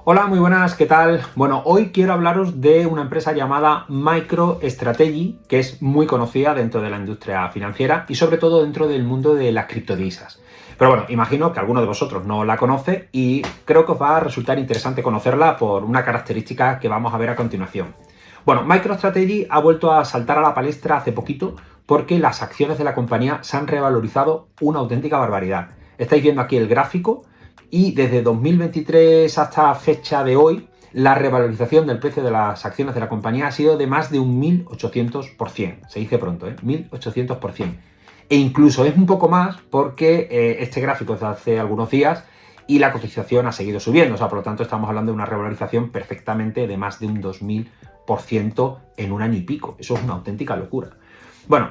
Hola, muy buenas, ¿qué tal? Bueno, hoy quiero hablaros de una empresa llamada MicroStrategy, que es muy conocida dentro de la industria financiera y sobre todo dentro del mundo de las criptodivisas. Pero bueno, imagino que alguno de vosotros no la conoce y creo que os va a resultar interesante conocerla por una característica que vamos a ver a continuación. Bueno, MicroStrategy ha vuelto a saltar a la palestra hace poquito porque las acciones de la compañía se han revalorizado una auténtica barbaridad. Estáis viendo aquí el gráfico. Y desde 2023 hasta fecha de hoy, la revalorización del precio de las acciones de la compañía ha sido de más de un 1800%. Se dice pronto, ¿eh? 1800%. E incluso es un poco más porque este gráfico es de hace algunos días y la cotización ha seguido subiendo. O sea, por lo tanto, estamos hablando de una revalorización perfectamente de más de un 2000% en un año y pico. Eso es una auténtica locura. Bueno,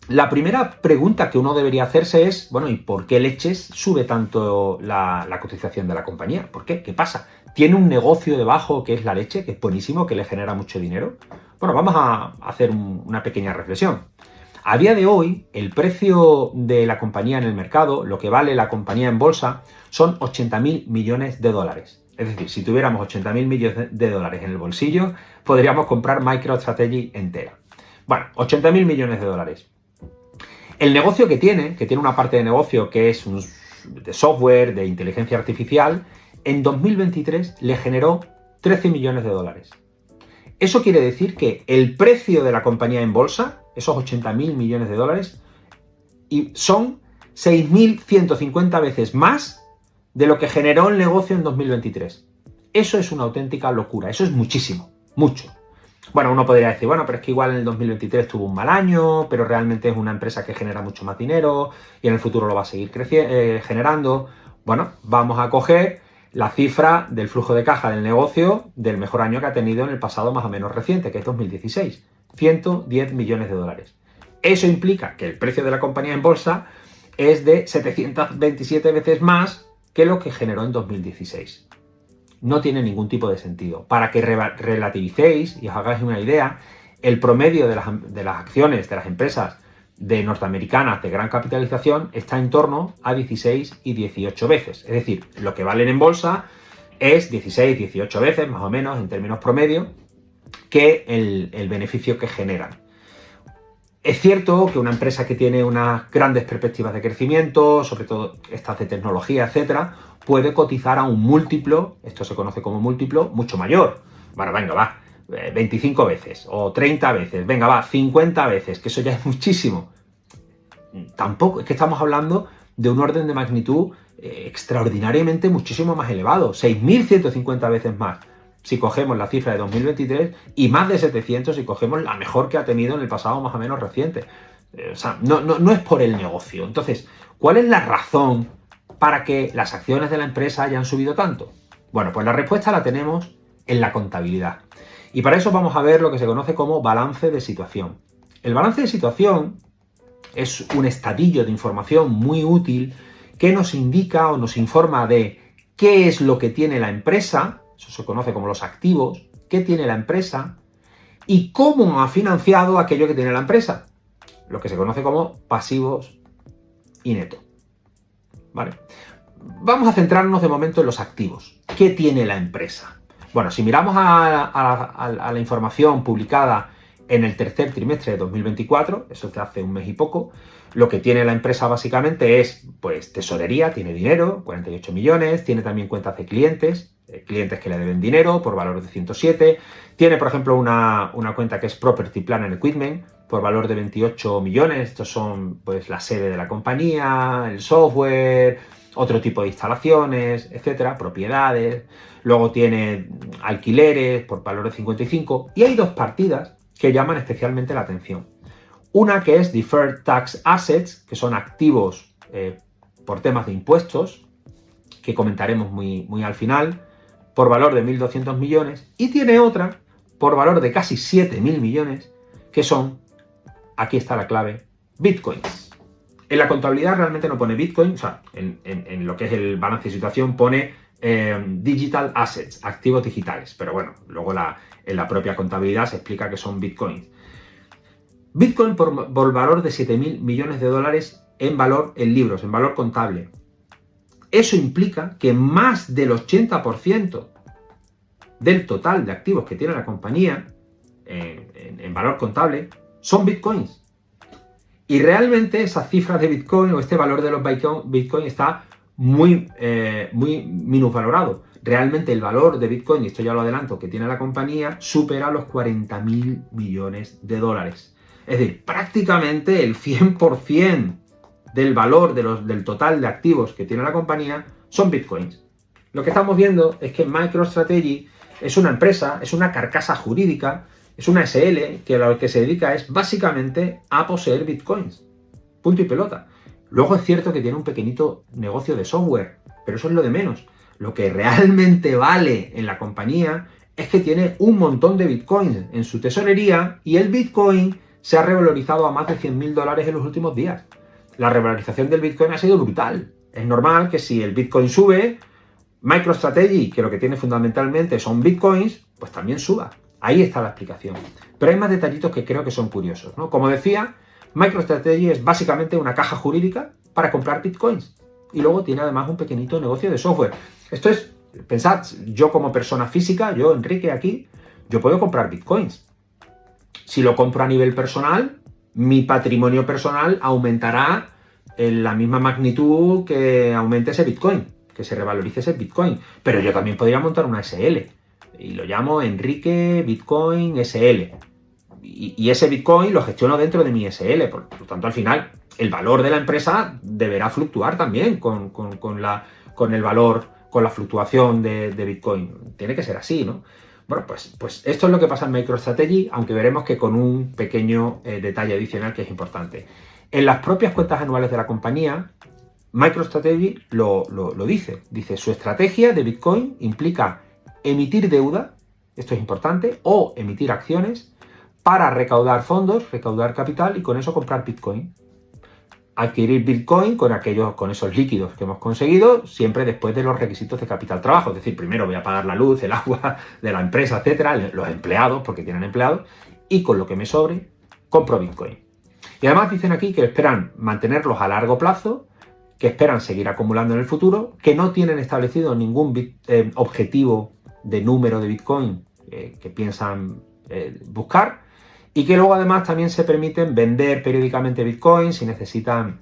la primera pregunta que uno debería hacerse es, bueno, ¿y por qué leches sube tanto la cotización de la compañía? ¿Por qué? ¿Qué pasa? ¿Tiene un negocio debajo que es la leche, que es buenísimo, que le genera mucho dinero? Bueno, vamos a hacer una pequeña reflexión. A día de hoy, el precio de la compañía en el mercado, lo que vale la compañía en bolsa, son 80.000 millones de dólares. Es decir, si tuviéramos 80.000 millones de dólares en el bolsillo, podríamos comprar MicroStrategy entera. Bueno, 80.000 millones de dólares. El negocio que tiene una parte de negocio que es de software, de inteligencia artificial, en 2023 le generó 13 millones de dólares. Eso quiere decir que el precio de la compañía en bolsa, esos 80.000 millones de dólares, son 6.150 veces más de lo que generó el negocio en 2023. Eso es una auténtica locura, eso es muchísimo, mucho. Bueno, uno podría decir, bueno, pero es que igual en el 2023 tuvo un mal año, pero realmente es una empresa que genera mucho más dinero y en el futuro lo va a seguir generando. Bueno, vamos a coger la cifra del flujo de caja del negocio del mejor año que ha tenido en el pasado más o menos reciente, que es 2016. 110 millones de dólares. Eso implica que el precio de la compañía en bolsa es de 727 veces más que lo que generó en 2016. No tiene ningún tipo de sentido. Para que relativicéis y os hagáis una idea, el promedio de las acciones de las empresas norteamericanas de gran capitalización está en torno a 16 y 18 veces. Es decir, lo que valen en bolsa es 16, 18 veces, más o menos, en términos promedio, que el beneficio que generan. Es cierto que una empresa que tiene unas grandes perspectivas de crecimiento, sobre todo estas de tecnología, etcétera, puede cotizar a un múltiplo, esto se conoce como múltiplo, mucho mayor. Bueno, venga, va, 25 veces o 30 veces, venga, va, 50 veces, que eso ya es muchísimo. Tampoco, es que estamos hablando de un orden de magnitud extraordinariamente muchísimo más elevado, 6.150 veces más si cogemos la cifra de 2023 y más de 700 si cogemos la mejor que ha tenido en el pasado más o menos reciente. O sea, no es por el negocio. Entonces, ¿cuál es la razón para que las acciones de la empresa hayan subido tanto? Bueno, pues la respuesta la tenemos en la contabilidad. Y para eso vamos a ver lo que se conoce como balance de situación. El balance de situación es un estadillo de información muy útil que nos indica o nos informa de qué es lo que tiene la empresa, eso se conoce como los activos, qué tiene la empresa y cómo ha financiado aquello que tiene la empresa, lo que se conoce como pasivos y neto. ¿Vale? Vamos a centrarnos de momento en los activos. ¿Qué tiene la empresa? Bueno, si miramos a la información publicada en el tercer trimestre de 2024, eso es de hace un mes y poco, lo que tiene la empresa básicamente es, pues, tesorería, tiene dinero, 48 millones, tiene también cuentas de clientes que le deben dinero por valor de 107, tiene, por ejemplo, una cuenta que es Property, Plant and Equipment, por valor de 28 millones, estos son, pues, la sede de la compañía, el software, otro tipo de instalaciones, etcétera, propiedades. Luego tiene alquileres por valor de 55 y hay dos partidas que llaman especialmente la atención. Una que es Deferred Tax Assets, que son activos por temas de impuestos, que comentaremos muy al final, por valor de 1.200 millones, y tiene otra por valor de casi 7.000 millones, que son, aquí está la clave, bitcoins. En la contabilidad realmente no pone bitcoin, o sea, en lo que es el balance de situación pone digital assets, activos digitales, pero bueno, luego en la propia contabilidad se explica que son bitcoins. Bitcoin por valor de 7.000 millones de dólares en valor en libros, en valor contable. Eso implica que más del 80% del total de activos que tiene la compañía en valor contable son bitcoins. Y realmente esas cifras de bitcoin o este valor de los bitcoin está muy minusvalorado. Realmente el valor de bitcoin, y esto ya lo adelanto, que tiene la compañía, supera los 40.000 millones de dólares. Es decir, prácticamente el 100% del valor del total de activos que tiene la compañía son bitcoins. Lo que estamos viendo es que MicroStrategy es una empresa, es una carcasa jurídica, es una SL que lo que se dedica es básicamente a poseer bitcoins. Punto y pelota. Luego es cierto que tiene un pequeñito negocio de software, pero eso es lo de menos. Lo que realmente vale en la compañía es que tiene un montón de bitcoins en su tesorería y el bitcoin se ha revalorizado a más de 100.000 dólares en los últimos días. La revalorización del bitcoin ha sido brutal. Es normal que si el bitcoin sube, MicroStrategy, que lo que tiene fundamentalmente son bitcoins, pues también suba. Ahí está la explicación. Pero hay más detallitos que creo que son curiosos, ¿no? Como decía, MicroStrategy es básicamente una caja jurídica para comprar bitcoins. Y luego tiene además un pequeñito negocio de software. Esto es, pensad, yo como persona física, yo, Enrique, aquí, yo puedo comprar bitcoins. Si lo compro a nivel personal, mi patrimonio personal aumentará en la misma magnitud que aumente ese bitcoin, que se revalorice ese bitcoin. Pero yo también podría montar una SL. Y lo llamo Enrique Bitcoin SL. Y ese Bitcoin lo gestiono dentro de mi SL. Por lo tanto, al final, el valor de la empresa deberá fluctuar también con el valor, con la fluctuación de Bitcoin. Tiene que ser así, ¿no? Bueno, pues esto es lo que pasa en MicroStrategy, aunque veremos que con un pequeño detalle adicional que es importante. En las propias cuentas anuales de la compañía, MicroStrategy lo dice. Dice, su estrategia de Bitcoin implica emitir deuda, esto es importante, o emitir acciones para recaudar fondos, recaudar capital y con eso comprar Bitcoin. Adquirir Bitcoin con esos líquidos que hemos conseguido, siempre después de los requisitos de capital trabajo. Es decir, primero voy a pagar la luz, el agua de la empresa, etcétera, los empleados, porque tienen empleados, y con lo que me sobre, compro Bitcoin. Y además dicen aquí que esperan mantenerlos a largo plazo, que esperan seguir acumulando en el futuro, que no tienen establecido ningún objetivo de número de Bitcoin que piensan buscar, y que luego además también se permiten vender periódicamente Bitcoin si necesitan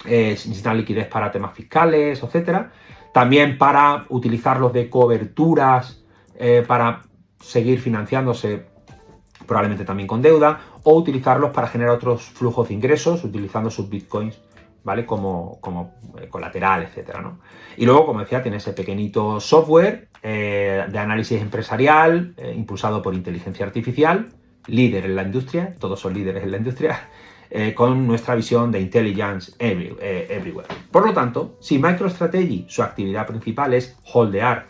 liquidez para temas fiscales, etcétera. También para utilizarlos de coberturas para seguir financiándose, probablemente también con deuda, o utilizarlos para generar otros flujos de ingresos utilizando sus Bitcoins, ¿vale? Como colateral, etcétera, ¿no? Y luego, como decía, tiene ese pequeñito software de análisis empresarial impulsado por inteligencia artificial, líder en la industria, todos son líderes en la industria, con nuestra visión de Intelligence Everywhere. Por lo tanto, si MicroStrategy, su actividad principal es holdear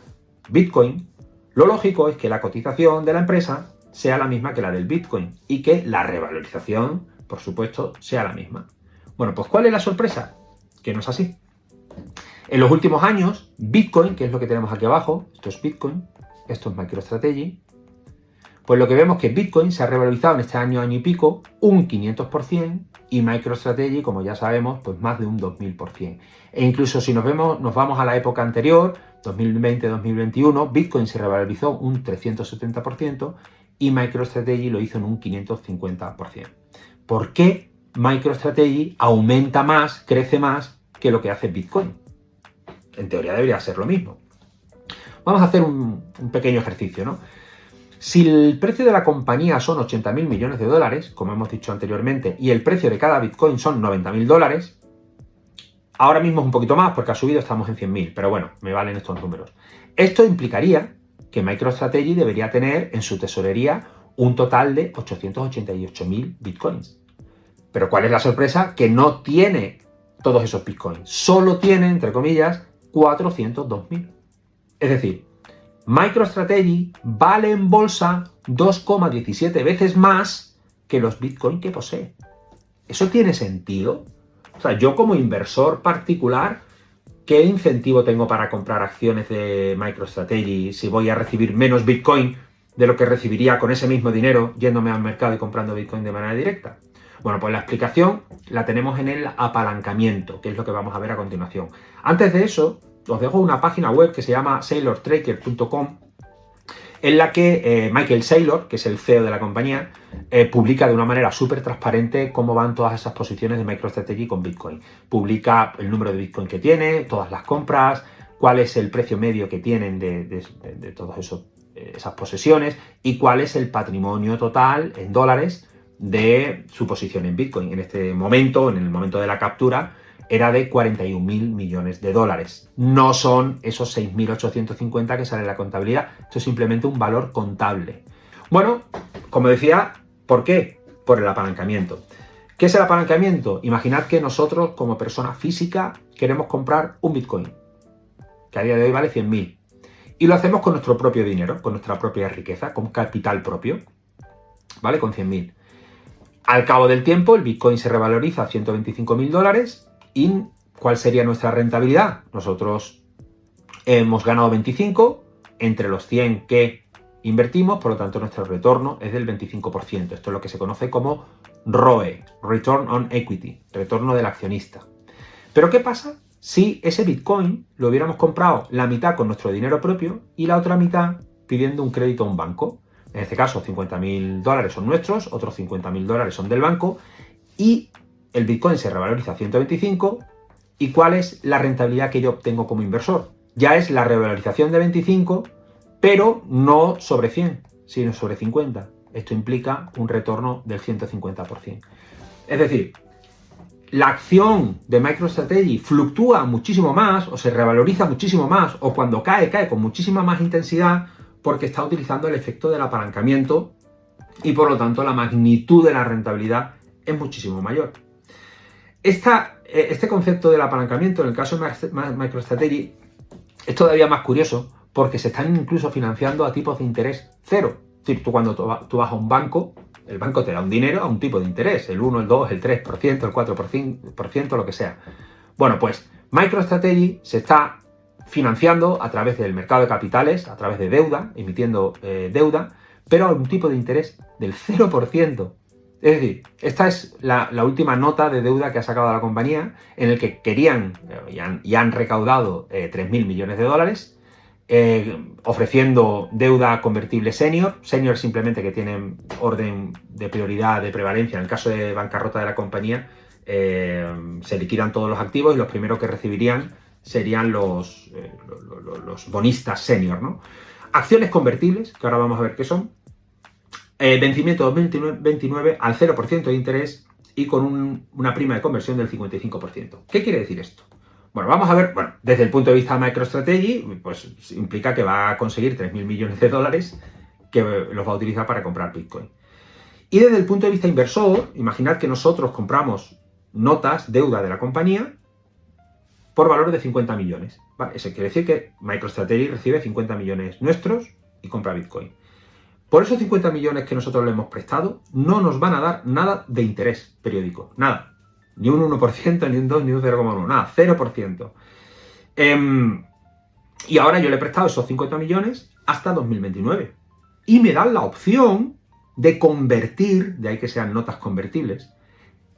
Bitcoin, lo lógico es que la cotización de la empresa sea la misma que la del Bitcoin y que la revalorización, por supuesto, sea la misma. Bueno, pues ¿cuál es la sorpresa? Que no es así. En los últimos años, Bitcoin, que es lo que tenemos aquí abajo, esto es Bitcoin, esto es MicroStrategy, pues lo que vemos es que Bitcoin se ha revalorizado en este año y pico un 500% y MicroStrategy, como ya sabemos, pues más de un 2000%. E incluso si nos vamos a la época anterior, 2020-2021, Bitcoin se revalorizó un 370% y MicroStrategy lo hizo en un 550%. ¿Por qué MicroStrategy aumenta más, crece más que lo que hace Bitcoin? En teoría debería ser lo mismo. Vamos a hacer un pequeño ejercicio, ¿no? Si el precio de la compañía son 80.000 millones de dólares, como hemos dicho anteriormente, y el precio de cada Bitcoin son 90.000 dólares, ahora mismo es un poquito más porque ha subido, estamos en 100.000, pero bueno, me valen estos números. Esto implicaría que MicroStrategy debería tener en su tesorería un total de 888.000 Bitcoins. Pero ¿cuál es la sorpresa? Que no tiene todos esos Bitcoins. Solo tiene, entre comillas, 402.000. Es decir, MicroStrategy vale en bolsa 2,17 veces más que los Bitcoin que posee. ¿Eso tiene sentido? O sea, yo como inversor particular, ¿qué incentivo tengo para comprar acciones de MicroStrategy si voy a recibir menos Bitcoin de lo que recibiría con ese mismo dinero yéndome al mercado y comprando Bitcoin de manera directa? Bueno, pues la explicación la tenemos en el apalancamiento, que es lo que vamos a ver a continuación. Antes de eso, os dejo una página web que se llama sailortracker.com, en la que Michael Saylor, que es el CEO de la compañía, publica de una manera súper transparente cómo van todas esas posiciones de MicroStrategy con Bitcoin. Publica el número de Bitcoin que tiene, todas las compras, cuál es el precio medio que tienen de todas esas posesiones y cuál es el patrimonio total en dólares de su posición en Bitcoin. En este momento, en el momento de la captura, era de 41.000 millones de dólares. No son esos 6.850 que sale en la contabilidad. Esto es simplemente un valor contable. Bueno, como decía, ¿por qué? Por el apalancamiento. ¿Qué es el apalancamiento? Imaginad que nosotros, como persona física, queremos comprar un Bitcoin, que a día de hoy vale 100.000. Y lo hacemos con nuestro propio dinero, con nuestra propia riqueza, con capital propio, ¿vale? Con 100.000. Al cabo del tiempo, el Bitcoin se revaloriza a 125.000 dólares. ¿Y cuál sería nuestra rentabilidad? Nosotros hemos ganado 25 entre los 100 que invertimos, por lo tanto nuestro retorno es del 25%. Esto es lo que se conoce como ROE, Return on Equity, retorno del accionista. Pero ¿qué pasa si ese Bitcoin lo hubiéramos comprado la mitad con nuestro dinero propio y la otra mitad pidiendo un crédito a un banco? En este caso, 50.000 dólares son nuestros, otros 50.000 dólares son del banco y el Bitcoin se revaloriza a 125. ¿Y cuál es la rentabilidad que yo obtengo como inversor? Ya es la revalorización de 25, pero no sobre 100, sino sobre 50. Esto implica un retorno del 150%. Es decir, la acción de MicroStrategy fluctúa muchísimo más, o se revaloriza muchísimo más, o cuando cae, cae con muchísima más intensidad, porque está utilizando el efecto del apalancamiento y por lo tanto la magnitud de la rentabilidad es muchísimo mayor. Este concepto del apalancamiento en el caso de MicroStrategy es todavía más curioso porque se están incluso financiando a tipos de interés cero. Es decir, tú cuando tú vas a un banco, el banco te da un dinero a un tipo de interés, el 1, el 2, el 3%, el 4%, lo que sea. Bueno, pues MicroStrategy se está financiando a través del mercado de capitales, a través de deuda, emitiendo deuda, pero a un tipo de interés del 0%. Es decir, esta es la última nota de deuda que ha sacado la compañía, en el que querían y han recaudado 3.000 millones de dólares, ofreciendo deuda convertible senior. Senior simplemente que tienen orden de prioridad, de prevalencia. En el caso de bancarrota de la compañía, se liquidan todos los activos y los primeros que recibirían serían los bonistas senior, ¿no? Acciones convertibles, que ahora vamos a ver qué son. Vencimiento 2029 al 0% de interés y con una prima de conversión del 55%. ¿Qué quiere decir esto? Bueno, vamos a ver, desde el punto de vista de MicroStrategy, pues implica que va a conseguir 3.000 millones de dólares que los va a utilizar para comprar Bitcoin. Y desde el punto de vista inversor, imaginad que nosotros compramos notas, deuda de la compañía, por valor de 50 millones. ¿Vale? Eso quiere decir que MicroStrategy recibe 50 millones nuestros y compra Bitcoin. Por esos 50 millones que nosotros le hemos prestado, no nos van a dar nada de interés periódico. Nada. Ni un 1%, ni un 2%, ni un 0,1%. Nada. 0%. Y ahora yo le he prestado esos 50 millones hasta 2029. Y me dan la opción de convertir, de ahí que sean notas convertibles,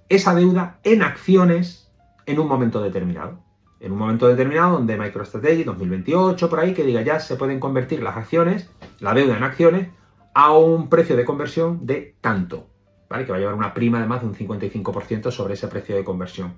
esa deuda en acciones en un momento determinado. En un momento determinado donde MicroStrategy 2028, por ahí, que diga ya se pueden convertir las acciones, la deuda en acciones, a un precio de conversión de tanto, ¿vale? Que va a llevar una prima de más de un 55% sobre ese precio de conversión.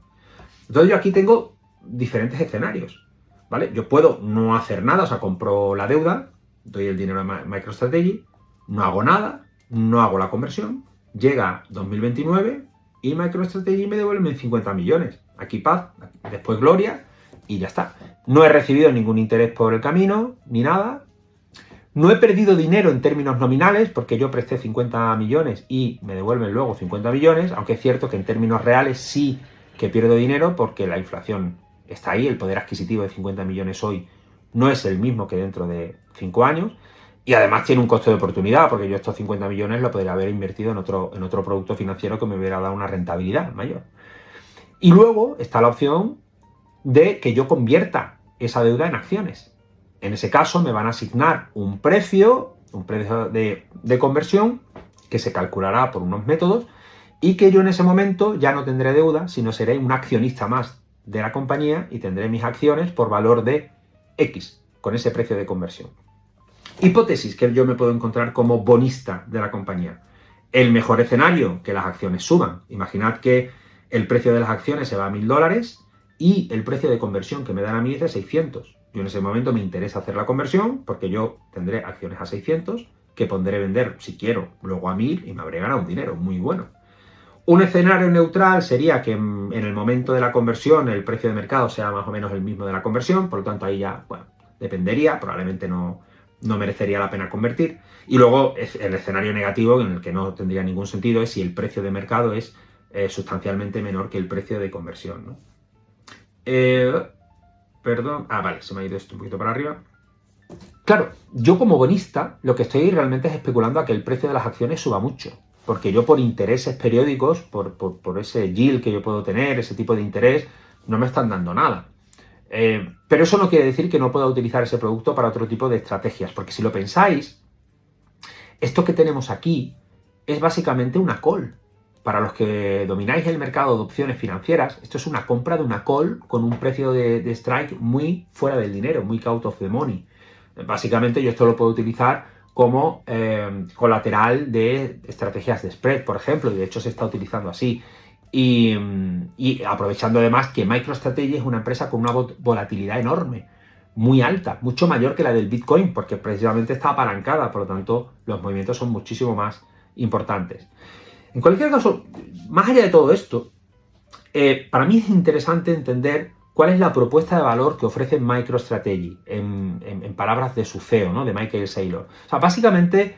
Entonces yo aquí tengo diferentes escenarios, ¿vale? Yo puedo no hacer nada, o sea, compro la deuda, doy el dinero a MicroStrategy, no hago nada, no hago la conversión, llega 2029 y MicroStrategy me devuelve 50 millones. Aquí paz, después gloria y ya está. No he recibido ningún interés por el camino, ni nada. No he perdido dinero en términos nominales porque yo presté 50 millones y me devuelven luego 50 millones, aunque es cierto que en términos reales sí que pierdo dinero porque la inflación está ahí, el poder adquisitivo de 50 millones hoy no es el mismo que dentro de 5 años y además tiene un costo de oportunidad porque yo estos 50 millones lo podría haber invertido en otro producto financiero que me hubiera dado una rentabilidad mayor. Y luego está la opción de que yo convierta esa deuda en acciones. En ese caso me van a asignar un precio de conversión que se calculará por unos métodos y que yo en ese momento ya no tendré deuda, sino seré un accionista más de la compañía y tendré mis acciones por valor de X, con ese precio de conversión. Hipótesis que yo me puedo encontrar como bonista de la compañía. El mejor escenario, que las acciones suban. Imaginad que el precio de las acciones se va a $1000 y el precio de conversión que me dan a mí es de 600. Yo en ese momento me interesa hacer la conversión porque yo tendré acciones a 600 que pondré vender, si quiero, luego a 1000 y me habré ganado un dinero muy bueno. Un escenario neutral sería que en el momento de la conversión el precio de mercado sea más o menos el mismo de la conversión, por lo tanto ahí ya, bueno, dependería, probablemente no merecería la pena convertir. Y luego el escenario negativo, en el que no tendría ningún sentido, es si el precio de mercado es sustancialmente menor que el precio de conversión, ¿no? Perdón, vale, se me ha ido esto un poquito para arriba. Claro, yo como bonista lo que estoy realmente es especulando a que el precio de las acciones suba mucho, porque yo por intereses periódicos, por ese yield que yo puedo tener, ese tipo de interés, no me están dando nada. Pero eso no quiere decir que no pueda utilizar ese producto para otro tipo de estrategias, porque si lo pensáis, esto que tenemos aquí es básicamente una call. Para los que domináis el mercado de opciones financieras, esto es una compra de una call con un precio de strike muy fuera del dinero, muy out of the money. Básicamente yo esto lo puedo utilizar como colateral de estrategias de spread, por ejemplo, y de hecho se está utilizando así. Y aprovechando además que MicroStrategy es una empresa con una volatilidad enorme, muy alta, mucho mayor que la del Bitcoin, porque precisamente está apalancada, por lo tanto los movimientos son muchísimo más importantes. En cualquier caso, más allá de todo esto, para mí es interesante entender cuál es la propuesta de valor que ofrece MicroStrategy, en palabras de su CEO, ¿no? De Michael Saylor. O sea, básicamente,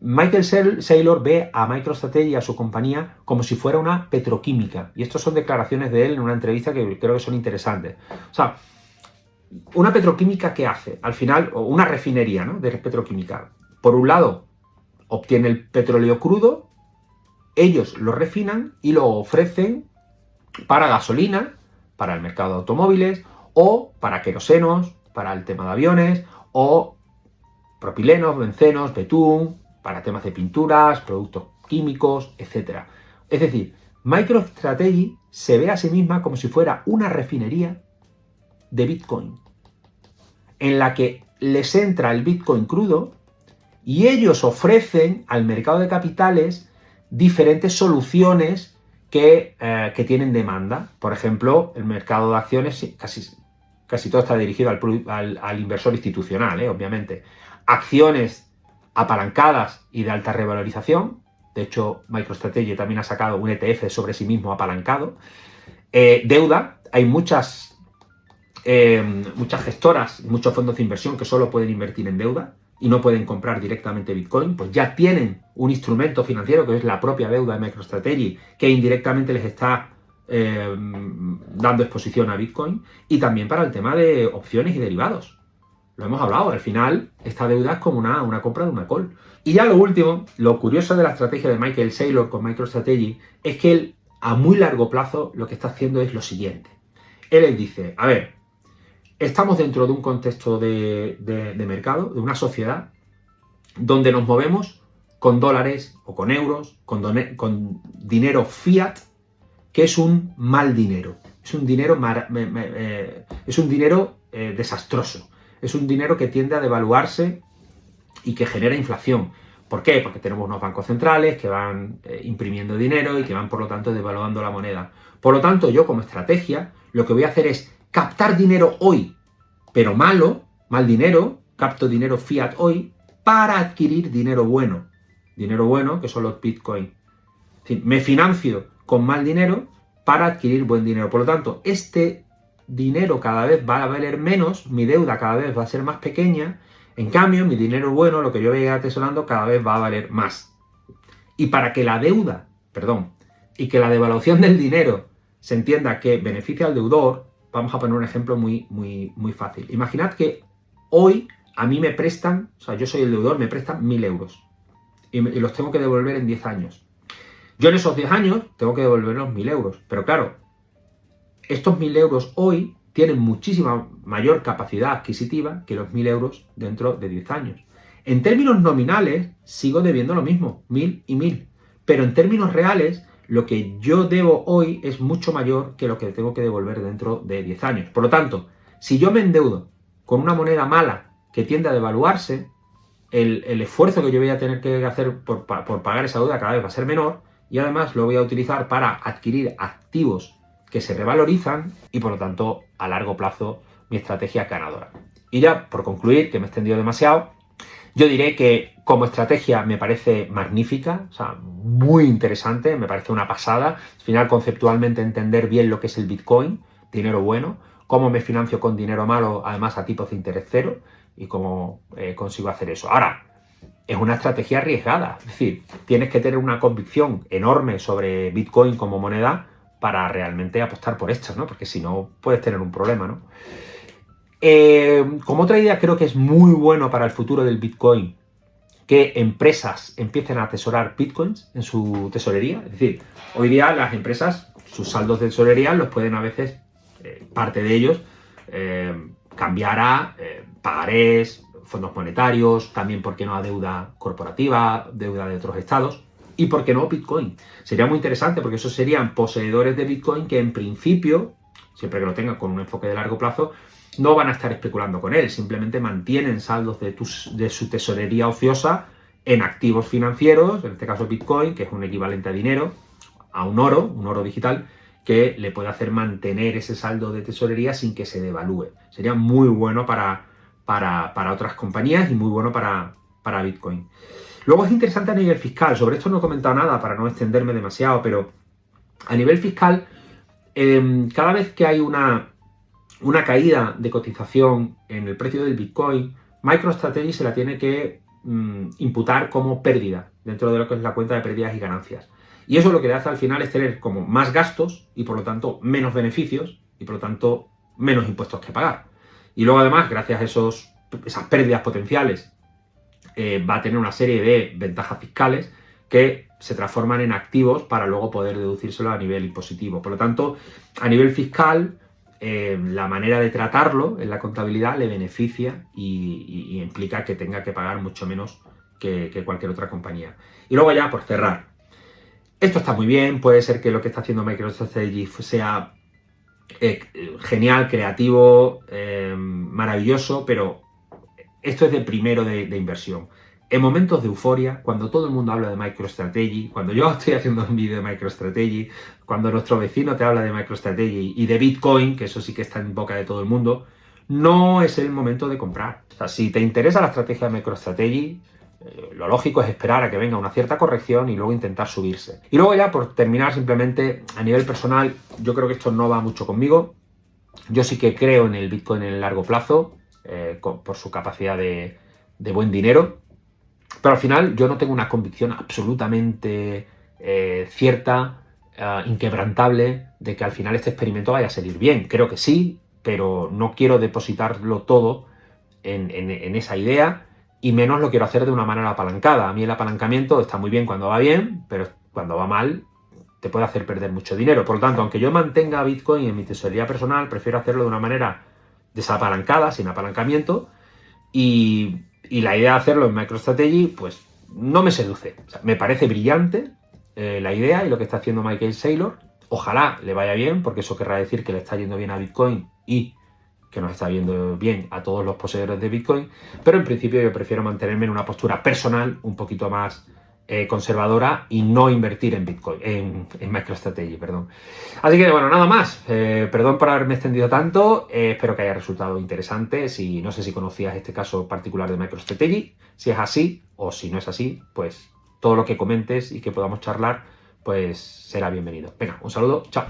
Michael Saylor ve a MicroStrategy, a su compañía, como si fuera una petroquímica. Y estas son declaraciones de él en una entrevista que creo que son interesantes. O sea, una petroquímica, ¿qué hace? Al final, o una refinería, ¿no? De petroquímica. Por un lado, obtiene el petróleo crudo, ellos lo refinan y lo ofrecen para gasolina, para el mercado de automóviles, o para querosenos, para el tema de aviones, o propilenos, bencenos, betún, para temas de pinturas, productos químicos, etc. Es decir, MicroStrategy se ve a sí misma como si fuera una refinería de Bitcoin, en la que les entra el Bitcoin crudo y ellos ofrecen al mercado de capitales diferentes soluciones que tienen demanda. Por ejemplo, el mercado de acciones casi todo está dirigido al inversor institucional, obviamente. Acciones apalancadas y de alta revalorización. De hecho, MicroStrategy también ha sacado un ETF sobre sí mismo apalancado. Deuda. Hay muchas gestoras, muchos fondos de inversión que solo pueden invertir en deuda y no pueden comprar directamente Bitcoin, pues ya tienen un instrumento financiero que es la propia deuda de MicroStrategy, que indirectamente les está dando exposición a Bitcoin, y también para el tema de opciones y derivados. Lo hemos hablado, al final esta deuda es como una compra de una call. Y ya lo último, lo curioso de la estrategia de Michael Saylor con MicroStrategy es que él a muy largo plazo lo que está haciendo es lo siguiente. Él dice, a ver, estamos dentro de un contexto de mercado, de una sociedad, donde nos movemos con dólares o con euros, con dinero fiat, que es un mal dinero. Es un dinero, desastroso. Es un dinero que tiende a devaluarse y que genera inflación. ¿Por qué? Porque tenemos unos bancos centrales que van imprimiendo dinero y que van, por lo tanto, devaluando la moneda. Por lo tanto, yo como estrategia, lo que voy a hacer es captar dinero hoy, pero mal dinero, capto dinero fiat hoy para adquirir dinero bueno. Dinero bueno, que son los Bitcoin. Es decir, me financio con mal dinero para adquirir buen dinero. Por lo tanto, este dinero cada vez va a valer menos, mi deuda cada vez va a ser más pequeña, en cambio, mi dinero bueno, lo que yo voy a ir atesorando, cada vez va a valer más. Y para que la y que la devaluación del dinero se entienda que beneficia al deudor, vamos a poner un ejemplo muy, muy, muy fácil. Imaginad que hoy a mí me prestan, o sea, yo soy el deudor, me prestan 1000 euros y los tengo que devolver en 10 años. Yo en esos 10 años tengo que devolver los 1000 euros, pero claro, estos 1000 euros hoy tienen muchísima mayor capacidad adquisitiva que los 1000 euros dentro de 10 años. En términos nominales, sigo debiendo lo mismo, 1000 y 1000, pero en términos reales, lo que yo debo hoy es mucho mayor que lo que tengo que devolver dentro de 10 años. Por lo tanto, si yo me endeudo con una moneda mala que tiende a devaluarse, el esfuerzo que yo voy a tener que hacer por pagar esa deuda cada vez va a ser menor, y además lo voy a utilizar para adquirir activos que se revalorizan y por lo tanto a largo plazo mi estrategia es ganadora. Y ya por concluir, que me he extendido demasiado, yo diré que como estrategia me parece magnífica, o sea, muy interesante, me parece una pasada. Al final, conceptualmente entender bien lo que es el Bitcoin, dinero bueno, cómo me financio con dinero malo, además a tipos de interés cero, y cómo consigo hacer eso. Ahora, es una estrategia arriesgada, es decir, tienes que tener una convicción enorme sobre Bitcoin como moneda para realmente apostar por esto, ¿no? Porque si no, puedes tener un problema, ¿no? Como otra idea, creo que es muy bueno para el futuro del Bitcoin que empresas empiecen a atesorar Bitcoins en su tesorería. Es decir, hoy día las empresas, sus saldos de tesorería los pueden a veces, parte de ellos, cambiar a pagarés, fondos monetarios, también, ¿por qué no?, a deuda corporativa, deuda de otros estados, y ¿por qué no Bitcoin? Sería muy interesante porque esos serían poseedores de Bitcoin que en principio, siempre que lo tengan con un enfoque de largo plazo, no van a estar especulando con él, simplemente mantienen saldos de su tesorería ociosa en activos financieros, en este caso Bitcoin, que es un equivalente a dinero, a un oro digital, que le puede hacer mantener ese saldo de tesorería sin que se devalúe. Sería muy bueno para otras compañías y muy bueno para Bitcoin. Luego es interesante a nivel fiscal, sobre esto no he comentado nada para no extenderme demasiado, pero a nivel fiscal, cada vez que hay una caída de cotización en el precio del Bitcoin, MicroStrategy se la tiene que imputar como pérdida dentro de lo que es la cuenta de pérdidas y ganancias. Y eso lo que le hace al final es tener como más gastos y por lo tanto menos beneficios y por lo tanto menos impuestos que pagar. Y luego además, gracias a esas pérdidas potenciales, va a tener una serie de ventajas fiscales que se transforman en activos para luego poder deducírselo a nivel impositivo. Por lo tanto, a nivel fiscal, la manera de tratarlo en la contabilidad le beneficia y implica que tenga que pagar mucho menos que cualquier otra compañía. Y luego ya, por cerrar, esto está muy bien, puede ser que lo que está haciendo MicroStrategy sea genial, creativo, maravilloso, pero esto es de primero de inversión. En momentos de euforia, cuando todo el mundo habla de MicroStrategy, cuando yo estoy haciendo un vídeo de MicroStrategy, cuando nuestro vecino te habla de MicroStrategy y de Bitcoin, que eso sí que está en boca de todo el mundo, no es el momento de comprar. O sea, si te interesa la estrategia de MicroStrategy, lo lógico es esperar a que venga una cierta corrección y luego intentar subirse. Y luego ya, por terminar, simplemente a nivel personal, yo creo que esto no va mucho conmigo. Yo sí que creo en el Bitcoin en el largo plazo, por su capacidad de buen dinero, pero al final yo no tengo una convicción absolutamente cierta, inquebrantable, de que al final este experimento vaya a salir bien. Creo que sí, pero no quiero depositarlo todo en esa idea, y menos lo quiero hacer de una manera apalancada. A mí el apalancamiento está muy bien cuando va bien, pero cuando va mal te puede hacer perder mucho dinero. Por lo tanto, aunque yo mantenga Bitcoin en mi tesorería personal, prefiero hacerlo de una manera desapalancada, sin apalancamiento, y la idea de hacerlo en MicroStrategy, pues no me seduce. O sea, me parece brillante la idea y lo que está haciendo Michael Saylor. Ojalá le vaya bien, porque eso querrá decir que le está yendo bien a Bitcoin y que nos está viendo bien a todos los poseedores de Bitcoin, pero en principio yo prefiero mantenerme en una postura personal un poquito más conservadora y no invertir en Bitcoin, en MicroStrategy, perdón. Así que bueno, nada más. Perdón por haberme extendido tanto. Espero que haya resultado interesante. No sé si conocías este caso particular de MicroStrategy. Si es así o si no es así, pues todo lo que comentes y que podamos charlar, pues será bienvenido. Venga, un saludo. Chao.